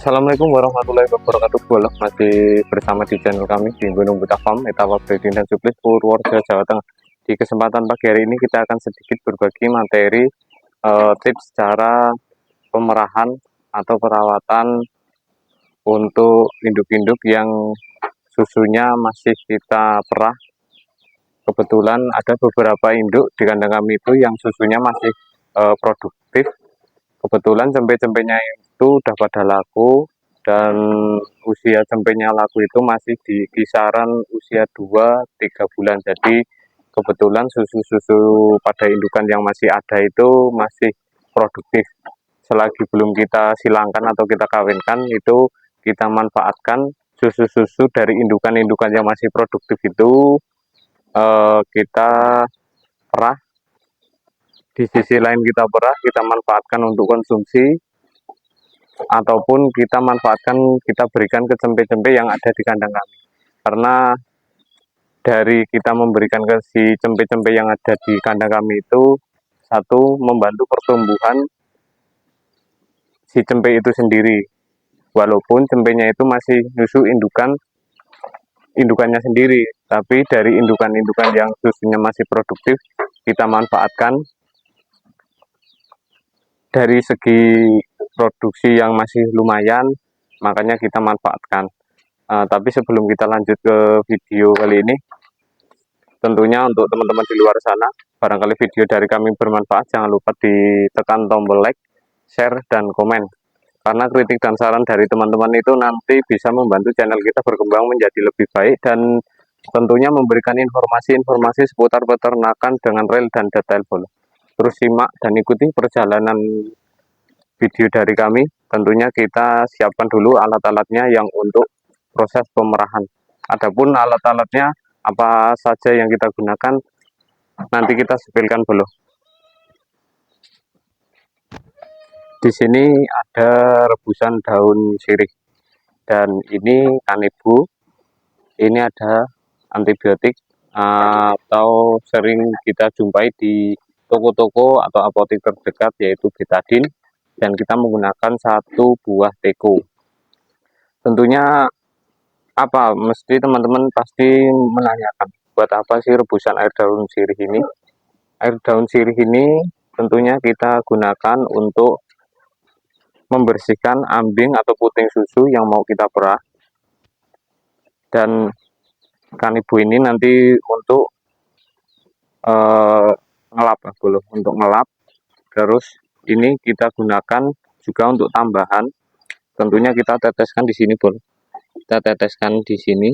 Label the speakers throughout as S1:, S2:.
S1: Assalamualaikum warahmatullahi wabarakatuh. Boleh masih bersama di channel kami di Gunung Buta Farm, Etawa Breeding dan Suplis, Purworejo, Jawa Tengah. Di kesempatan pagi hari ini kita akan sedikit berbagi materi tips cara pemerahan atau perawatan untuk induk-induk yang susunya masih kita perah. Kebetulan ada beberapa induk di kandang kami itu yang susunya masih produktif. Kebetulan cempe-cempenya itu udah pada laku, dan usia cempenya laku itu masih di kisaran usia 2-3 bulan. Jadi kebetulan susu-susu pada indukan yang masih ada itu masih produktif. Selagi belum kita silangkan atau kita kawinkan, itu kita manfaatkan susu-susu dari indukan-indukan yang masih produktif itu kita perah. Di sisi lain kita perah, kita manfaatkan untuk konsumsi, ataupun kita manfaatkan, kita berikan ke cempe-cempe yang ada di kandang kami. Karena dari kita memberikan ke si cempe-cempe yang ada di kandang kami itu, satu, membantu pertumbuhan si cempe itu sendiri. Walaupun cempenya itu masih nyusu indukannya sendiri, tapi dari indukan-indukan yang susunya masih produktif, kita manfaatkan. Dari segi produksi yang masih lumayan, makanya kita manfaatkan. Tapi sebelum kita lanjut ke video kali ini, tentunya untuk teman-teman di luar sana, barangkali video dari kami bermanfaat, jangan lupa ditekan tombol like, share, dan komen. Karena kritik dan saran dari teman-teman itu nanti bisa membantu channel kita berkembang menjadi lebih baik, dan tentunya memberikan informasi-informasi seputar peternakan dengan real dan detail. Terus simak dan ikuti perjalanan video dari kami. Tentunya kita siapkan dulu alat-alatnya yang untuk proses pemerahan. Adapun alat-alatnya apa saja yang kita gunakan, nanti kita sepilkan dulu. Di sini ada rebusan daun sirih, dan ini kanibu. Ini ada antibiotik atau sering kita jumpai di toko-toko atau apotek terdekat, yaitu betadine, dan kita menggunakan 1 buah teko. Tentunya mesti teman-teman pasti menanyakan, buat apa sih rebusan air daun sirih ini? Air daun sirih ini tentunya kita gunakan untuk membersihkan ambing atau puting susu yang mau kita perah. Dan kanibu ini nanti untuk ngelap dulu, untuk ngelap. Terus ini kita gunakan juga untuk tambahan. Tentunya kita teteskan di sini, Bol. Kita teteskan di sini.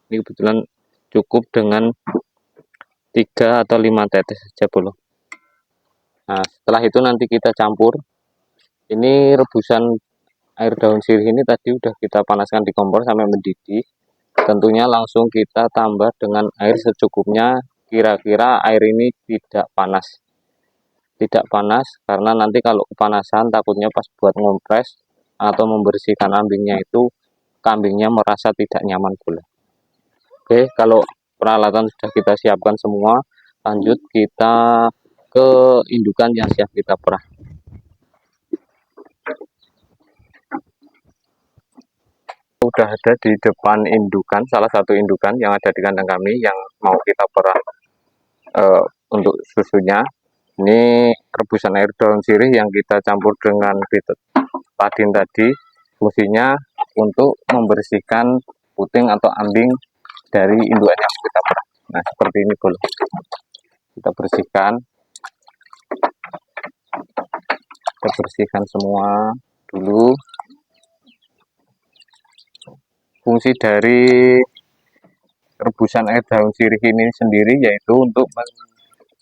S1: Ini kebetulan cukup dengan 3 atau 5 tetes saja, Bol. Nah, setelah itu nanti kita campur. Ini rebusan air daun sirih ini tadi udah kita panaskan di kompor sampai mendidih. Tentunya langsung kita tambah dengan air secukupnya. Kira-kira air ini tidak panas. Tidak panas, karena nanti kalau kepanasan takutnya pas buat ngompres atau membersihkan ambingnya itu, kambingnya merasa tidak nyaman pula. Oke, kalau peralatan sudah kita siapkan semua, lanjut kita ke indukan yang siap kita perah. Udah ada di depan indukan, salah satu indukan yang ada di kandang kami yang mau kita perah untuk susunya. Ini rebusan air daun sirih yang kita campur dengan betadine tadi, fungsinya untuk membersihkan puting atau ambing dari indukan yang kita perah. Nah, seperti ini, Bol. Kita bersihkan semua dulu. Fungsi dari rebusan air daun sirih ini sendiri yaitu untuk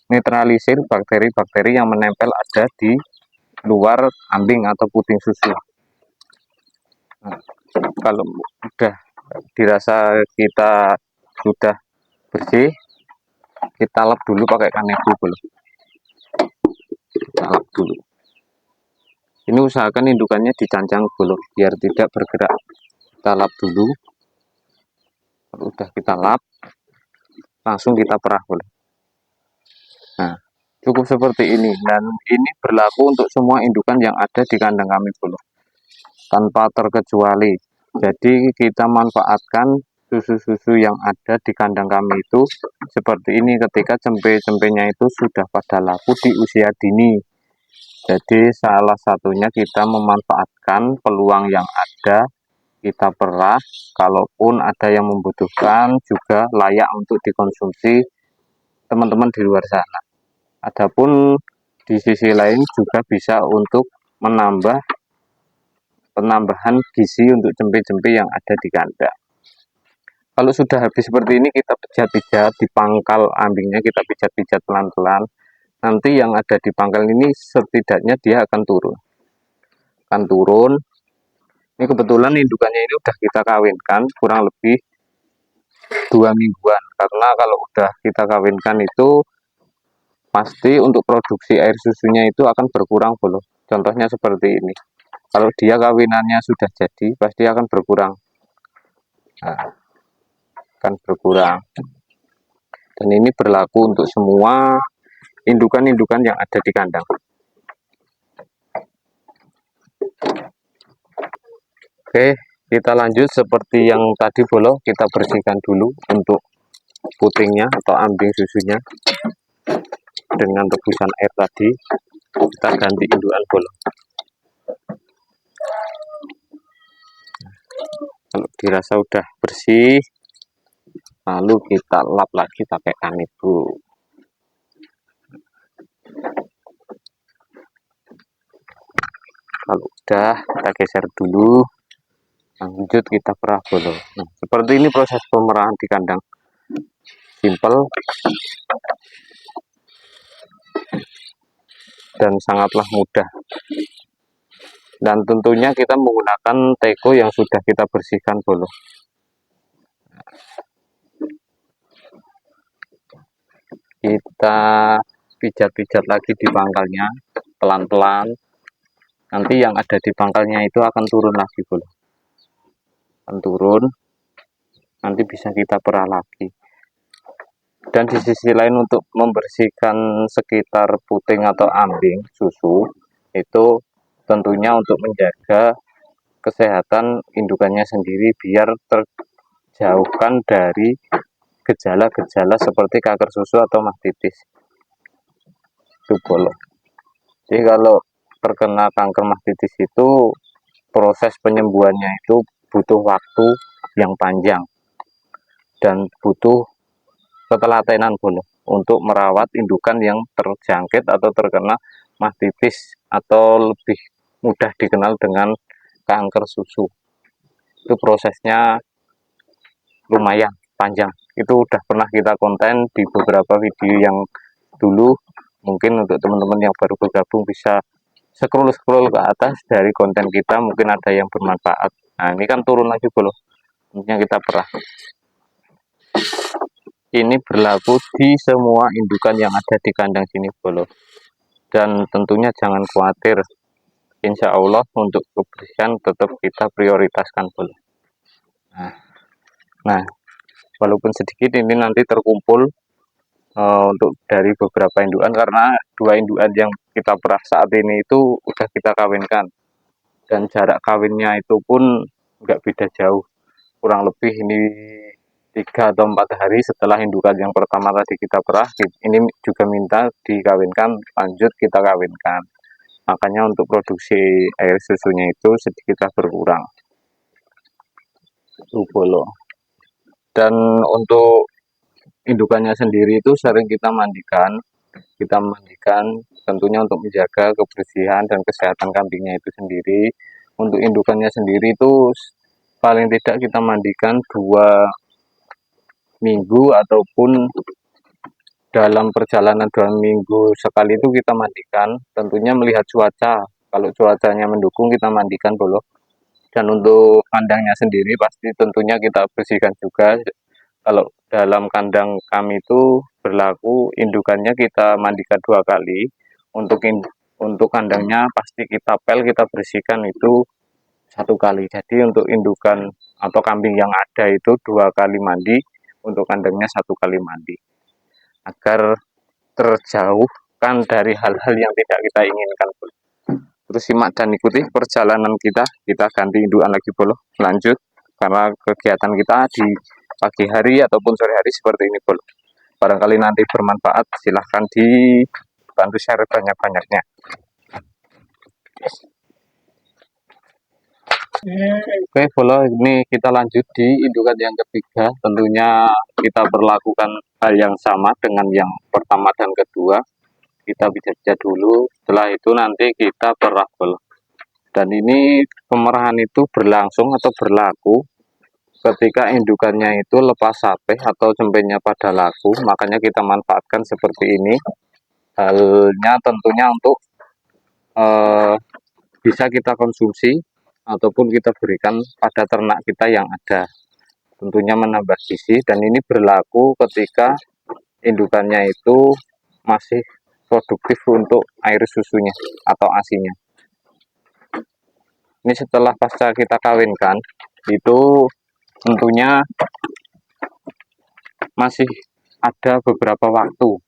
S1: netralisir bakteri-bakteri yang menempel ada di luar ambing atau puting susu. Nah, kalau udah dirasa kita sudah bersih, kita lap dulu pakai kanibu, Bol. Kita lap dulu. Ini usahakan indukannya dicancang, Bol, biar tidak bergerak. Kita lap dulu. Kalau udah kita lap, langsung kita perah, Bol. Nah, cukup seperti ini, dan ini berlaku untuk semua indukan yang ada di kandang kami, Bol. tanpa terkecuali. Jadi kita manfaatkan susu-susu yang ada di kandang kami itu seperti ini ketika cempe-cempenya itu sudah pada laku di usia dini. Jadi salah satunya kita memanfaatkan peluang yang ada, kita perah, kalaupun ada yang membutuhkan juga layak untuk dikonsumsi teman-teman di luar sana. Adapun di sisi lain juga bisa untuk penambahan gizi untuk cempe-cempe yang ada di kandang. Kalau sudah habis seperti ini kita pijat-pijat di pangkal ambingnya, kita pijat-pijat pelan-pelan. Nanti yang ada di pangkal ini setidaknya dia akan turun. Ini kebetulan indukannya ini udah kita kawinkan kurang lebih 2 mingguan. Karena kalau udah kita kawinkan itu pasti untuk produksi air susunya itu akan berkurang bolo. Contohnya seperti ini. Kalau dia kawinannya sudah jadi pasti akan berkurang. Nah, akan berkurang. Dan ini berlaku untuk semua indukan-indukan yang ada di kandang. Oke, kita lanjut seperti yang tadi bolo, kita bersihkan dulu untuk putingnya atau ambing susunya dengan tebusan air tadi. Kita ganti indukan bolo. Kalau dirasa udah bersih, lalu kita lap lagi pakai kanibu. Kalau udah, kita geser dulu, lanjut kita perah bolo. Nah, seperti ini proses pemerahan di kandang. Simple dan sangatlah mudah. Dan tentunya kita menggunakan teko yang sudah kita bersihkan bolo. Kita pijat-pijat lagi di pangkalnya pelan-pelan. Nanti yang ada di pangkalnya itu akan turun lagi bolo. Akan turun. Nanti bisa kita perah lagi. Dan di sisi lain untuk membersihkan sekitar puting atau ambing susu itu tentunya untuk menjaga kesehatan indukannya sendiri biar terjauhkan dari gejala-gejala seperti kanker susu atau mastitis. Itu bolo. Jadi kalau terkena kanker mastitis itu proses penyembuhannya itu butuh waktu yang panjang dan butuh ketelatenan bolo untuk merawat indukan yang terjangkit atau terkena mastitis atau lebih mudah dikenal dengan kanker susu. Itu prosesnya lumayan panjang. Itu udah pernah kita konten di beberapa video yang dulu. Mungkin untuk teman-teman yang baru bergabung bisa scroll ke atas dari konten kita, mungkin ada yang bermanfaat. Nah, ini kan turun lagi bolo. Tentunya kita perah. Ini berlaku di semua indukan yang ada di kandang sini bolo. Dan tentunya jangan khawatir, insya Allah untuk kebersihan tetap kita prioritaskan bolo. Nah, walaupun sedikit ini nanti terkumpul untuk dari beberapa indukan, karena 2 indukan yang kita perah saat ini itu udah kita kawinkan. Dan jarak kawinnya itu pun nggak beda jauh, kurang lebih ini 3 atau 4 hari setelah indukan yang pertama tadi kita perah, ini juga minta dikawinkan, lanjut kita kawinkan. Makanya untuk produksi air susunya itu sedikit berkurang. Bolo. Dan untuk indukannya sendiri itu sering kita mandikan tentunya untuk menjaga kebersihan dan kesehatan kambingnya itu sendiri. Untuk indukannya sendiri itu paling tidak kita mandikan 2 minggu ataupun dalam perjalanan 2 minggu sekali itu kita mandikan, tentunya melihat cuaca. Kalau cuacanya mendukung kita mandikan bolo. Dan untuk kandangnya sendiri pasti tentunya kita bersihkan juga. Kalau dalam kandang kami itu berlaku indukannya kita mandikan 2 kali. Untuk kandangnya pasti kita kita bersihkan itu 1 kali. Jadi untuk indukan atau kambing yang ada itu 2 kali mandi, untuk kandangnya 1 kali mandi, agar terjauhkan dari hal-hal yang tidak kita inginkan. Terus simak dan ikuti perjalanan kita. Kita ganti indukan lagi bolo. Lanjut karena kegiatan kita di pagi hari ataupun sore hari seperti ini bolo. Barangkali nanti bermanfaat, silahkan dibantu share banyak-banyaknya. Oke bolo, ini kita lanjut di indukan yang ketiga. Tentunya kita berlakukan hal yang sama dengan yang pertama dan kedua. Kita bisa dulu, setelah itu nanti kita perah bolo. Dan ini pemerahan itu berlangsung atau berlaku ketika indukannya itu lepas sapeh atau cempenya pada laku. Makanya kita manfaatkan seperti ini. Halnya tentunya untuk bisa kita konsumsi ataupun kita berikan pada ternak kita yang ada. Tentunya menambah gizi, dan ini berlaku ketika indukannya itu masih produktif untuk air susunya atau asinya. Ini setelah pasca kita kawinkan, itu tentunya masih ada beberapa waktu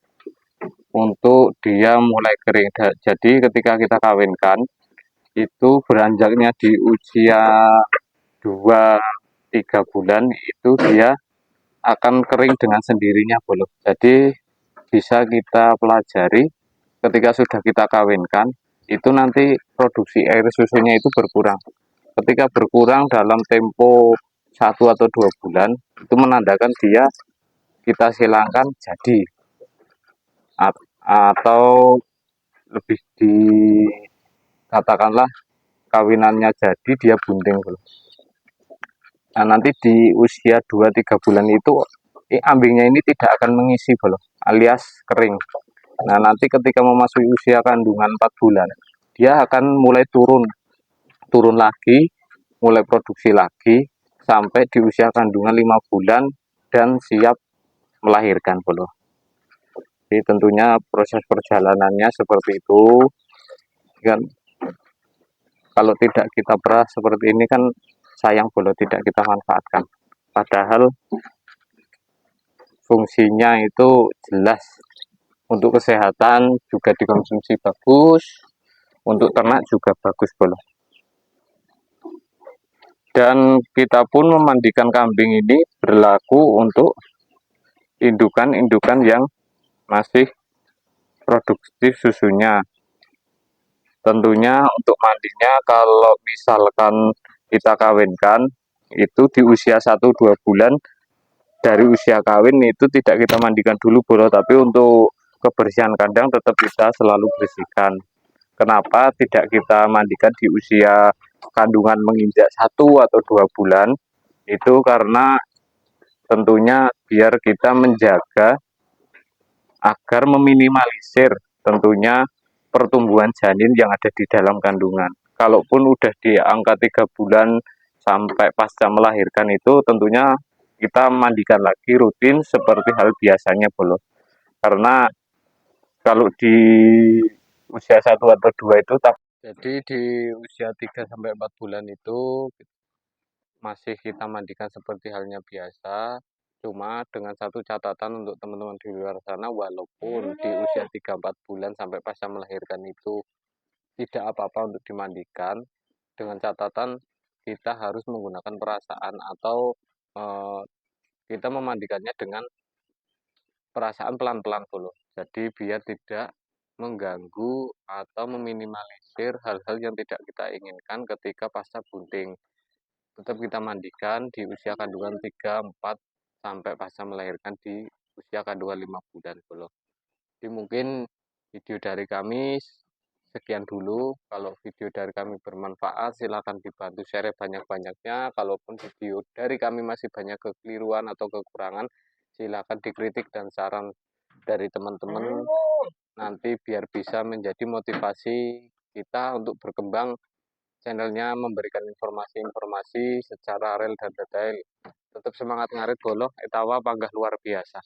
S1: untuk dia mulai kering. Jadi ketika kita kawinkan, itu beranjaknya di usia 2-3 bulan, itu dia akan kering dengan sendirinya bolo. Jadi bisa kita pelajari ketika sudah kita kawinkan, itu nanti produksi air susunya itu berkurang. Ketika berkurang dalam tempo 1 atau 2 bulan, itu menandakan dia kita silangkan jadi, atau lebih dikatakanlah kawinannya jadi, dia bunting bro. Nah nanti di usia 2-3 bulan itu ambingnya ini tidak akan mengisi bro, alias kering. Nah nanti ketika memasuki usia kandungan 4 bulan, dia akan mulai turun lagi, mulai produksi lagi sampai di usia kandungan 5 bulan dan siap melahirkan bro. Jadi tentunya proses perjalanannya seperti itu kan. Kalau tidak kita perah seperti ini kan sayang bro, tidak kita manfaatkan. Padahal fungsinya itu jelas, untuk kesehatan juga dikonsumsi bagus, untuk ternak juga bagus bro. Dan kita pun memandikan kambing ini berlaku untuk indukan-indukan yang masih produktif susunya. Tentunya untuk mandinya, kalau misalkan kita kawinkan itu di usia 1-2 bulan dari usia kawin, itu tidak kita mandikan dulu bro, tapi untuk kebersihan kandang tetap kita selalu bersihkan. Kenapa tidak kita mandikan di usia kandungan menginjak 1 atau 2 bulan? Itu karena tentunya biar kita menjaga agar meminimalisir tentunya pertumbuhan janin yang ada di dalam kandungan. Kalaupun udah di angka 3 bulan sampai pasca melahirkan, itu tentunya kita mandikan lagi rutin seperti hal biasanya bro. Karena kalau di usia 1 atau 2 itu jadi di usia 3-4 bulan itu masih kita mandikan seperti halnya biasa. Cuma dengan satu catatan untuk teman-teman di luar sana, walaupun di usia 3-4 bulan sampai pasca melahirkan itu tidak apa-apa untuk dimandikan, dengan catatan kita harus menggunakan perasaan atau kita memandikannya dengan perasaan pelan-pelan dulu. Jadi biar tidak mengganggu atau meminimalisir hal-hal yang tidak kita inginkan ketika pasca bunting. Tetap kita mandikan di usia kandungan 3-4 sampai pasca melahirkan di usia kandungan 5 bulan bro. Jadi mungkin video dari kami sekian dulu. Kalau video dari kami bermanfaat, silahkan dibantu share banyak-banyaknya. Kalaupun video dari kami masih banyak kekeliruan atau kekurangan, silahkan dikritik dan saran dari teman-teman, nanti biar bisa menjadi motivasi kita untuk berkembang channelnya, memberikan informasi-informasi secara real dan detail. Tetap semangat ngarit bolo, etawa panggah luar biasa.